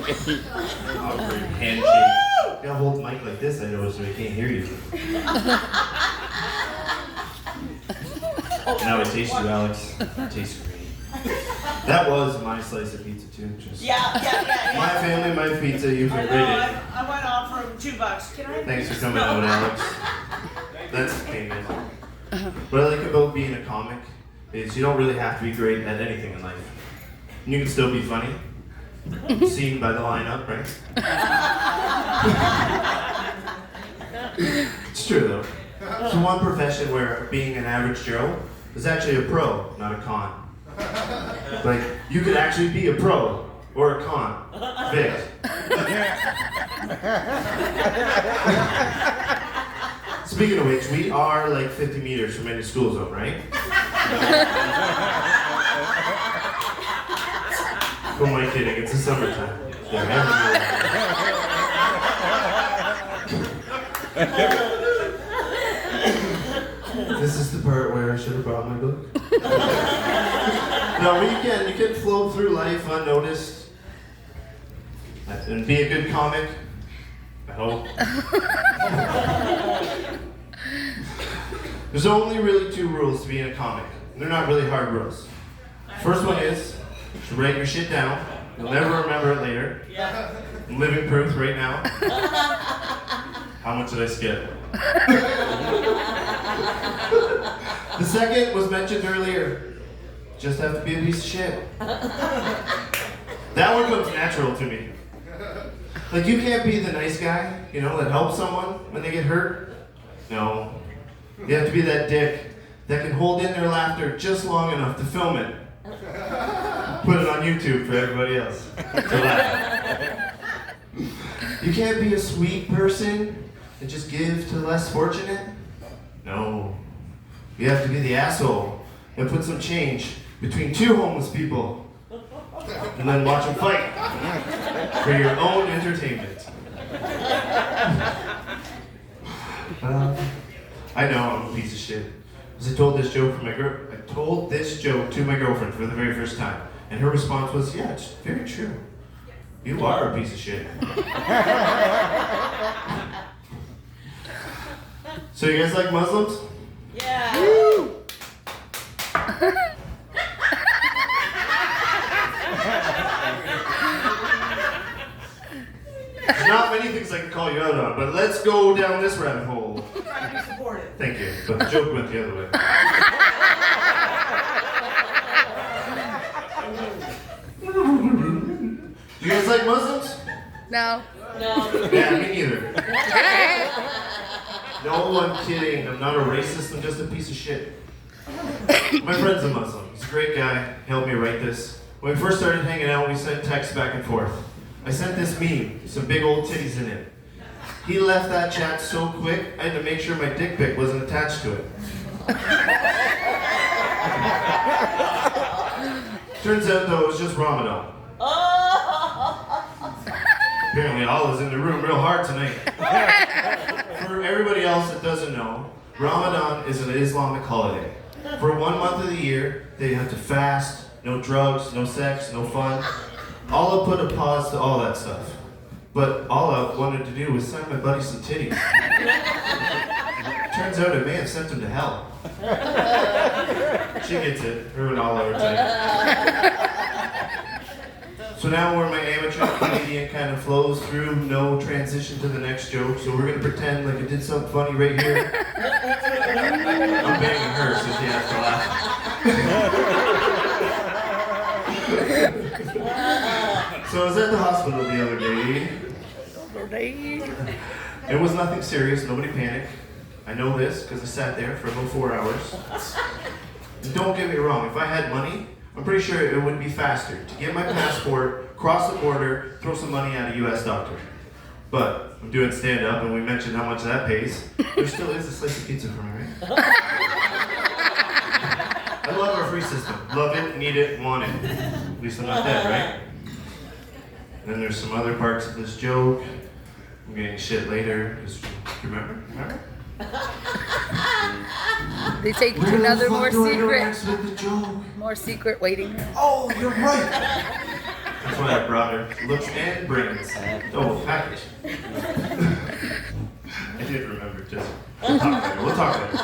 Awkward handshake. You gotta hold the mic like this, I know, so we can't hear you. Now it tastes you, Alex. It tastes great. That was my slice of pizza too. Just Yeah. my family, my pizza. You've I been know, great. I went off from $2. Can I? Thanks for coming out, Alex. That's payment. What I like about being a comic is you don't really have to be great at anything in life. You can still be funny. Seen by the lineup, right? It's true though. It's the one profession where being an average Joe is actually a pro, not a con. Like, you could actually be a pro or a con. Vic. Speaking of which, we are like 50 meters from any school zone, right? Who am I kidding? It's the summertime. This is the part where I should have brought my book. No, but you can flow through life unnoticed and be a good comic. I hope. There's only really 2 rules to being a comic. And they're not really hard rules. First one is to write your shit down. You'll never remember it later. Yeah. I'm living proof right now. How much did I skip? The second was mentioned earlier. Just have to be a piece of shit. That one comes natural to me. Like, you can't be the nice guy, you know, that helps someone when they get hurt. No. You have to be that dick that can hold in their laughter just long enough to film it. Put it on YouTube for everybody else to laugh. You can't be a sweet person and just give to the less fortunate. No. You have to be the asshole and put some change between 2 homeless people and then watch them fight for your own entertainment. I know I'm a piece of shit. Because I told this joke to my girlfriend for the very first time, and her response was, "Yeah, it's very true. You are a piece of shit." So you guys like Muslims? Yeah. Woo! There's not many things I can call you out on, but let's go down this rabbit hole. Trying to be supportive. Thank you, but the joke went the other way. Do you guys like Muslims? No. No. Yeah, me neither. No, I'm kidding. I'm not a racist. I'm just a piece of shit. My friend's a Muslim. He's a great guy. He helped me write this. When we first started hanging out, we sent texts back and forth. I sent this meme, some big old titties in it. He left that chat so quick, I had to make sure my dick pic wasn't attached to it. Turns out, though, it was just Ramadan. Apparently, Allah's in the room real hard tonight. For everybody else that doesn't know, Ramadan is an Islamic holiday. For 1 month of the year, they have to fast, no drugs, no sex, no fun. Allah put a pause to all that stuff. But Allah wanted to do was send my buddy some titties. Turns out it may have sent him to hell. She gets it. Her and Allah are tight. So now where my amateur comedian kind of flows through, no transition to the next joke, so we're going to pretend like I did something funny right here. I'm banging her, so she has to laugh. So I was at the hospital the other day. It was nothing serious, nobody panic. I know this because I sat there for about 4 hours. And don't get me wrong, if I had money, I'm pretty sure it would be faster to get my passport, cross the border, throw some money at a US doctor. But I'm doing stand-up and we mentioned how much that pays. There still is a slice of pizza for me, right? I love our free system. Love it, need it, want it. At least I'm not dead, right? And then there's some other parts of this joke. I'm getting shit later. Just, remember? They take you to another more secret waiting room. Oh, you're right. I That's why I brought her. Looks and brains. Oh, package. I did remember, just. We'll talk later.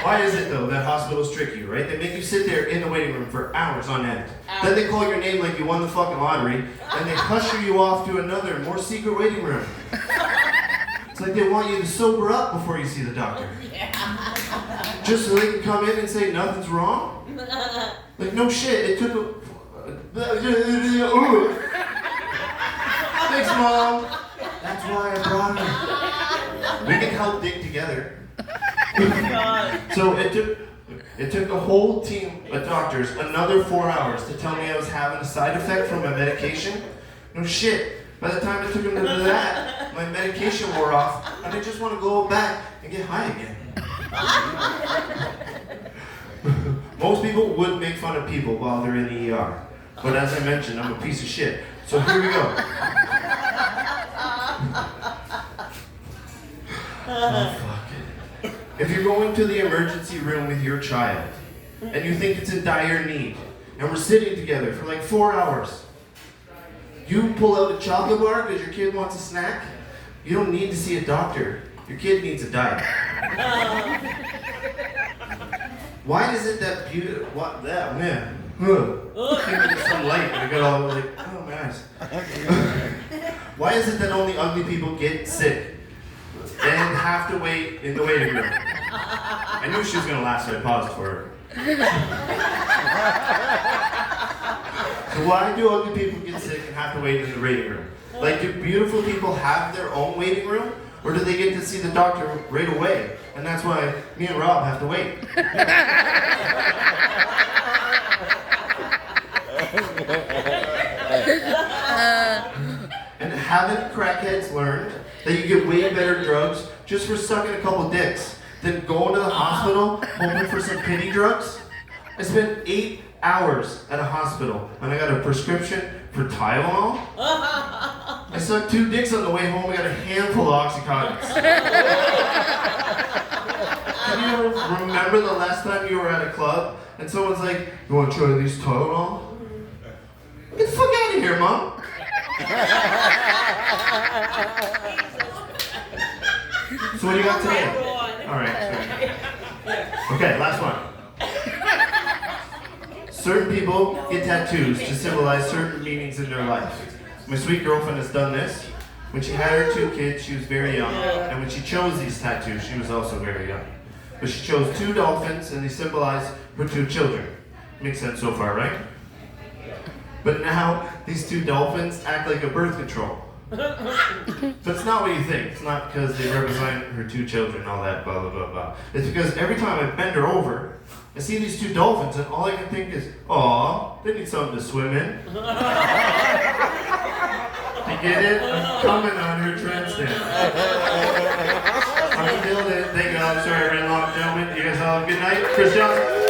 Why is it though that hospitals trick you, right? They make you sit there in the waiting room for hours on end. Then they call your name like you won the fucking lottery, and they usher you off to another, more secret waiting room. It's like they want you to sober up before you see the doctor. Just so they can come in and say nothing's wrong? Like, no shit, it took a... Thanks, Mom. That's why I brought her. We can help dig together. So it took a whole team of doctors another 4 hours to tell me I was having a side effect from my medication. No shit. By the time it took them to do that, my medication wore off, and I just want to go back and get high again. Most people would make fun of people while they're in the ER. But as I mentioned, I'm a piece of shit. So here we go. Oh, fuck it. If you're going to the emergency room with your child, and you think it's in dire need, and we're sitting together for like 4 hours, you pull out a chocolate bar because your kid wants a snack, you don't need to see a doctor. Your kid needs a diet. Why is it that beautiful? What that man? Give me some light, and I got all like, oh my eyes. Why is it that only ugly people get sick and have to wait in the waiting room? I knew she was gonna laugh, so I paused for her. So why do ugly people get sick and have to wait in the waiting room? Like, do beautiful people have their own waiting room? Or do they get to see the doctor right away? And that's why me and Rob have to wait. And haven't crackheads learned that you get way better drugs just for sucking a couple dicks than going to the hospital hoping for some pity drugs? I spent 8 hours at a hospital and I got a prescription for Tylenol. I sucked 2 dicks on the way home. I got a handful of Oxycontins. Can you remember the last time you were at a club and someone's like, you want to try these Tylenol? Get the fuck out of here, Mom. So what do you got today? Alright, sure. Okay, last one. Certain people get tattoos to symbolize certain meanings in their life. My sweet girlfriend has done this. When she had her 2 kids, she was very young. And when she chose these tattoos, she was also very young. But she chose 2 dolphins, and they symbolize her 2 children. Makes sense so far, right? But now, these 2 dolphins act like a birth control. So it's not what you think. It's not because they represent her 2 children and all that, blah, blah, blah, blah. It's because every time I bend her over, I see these 2 dolphins, and all I can think is, aw, they need something to swim in. You get it? I'm coming on her trend stand. I'm feeling it. Thank you. I'm sorry I ran long, gentlemen. You guys all have a good night. Chris Johnson.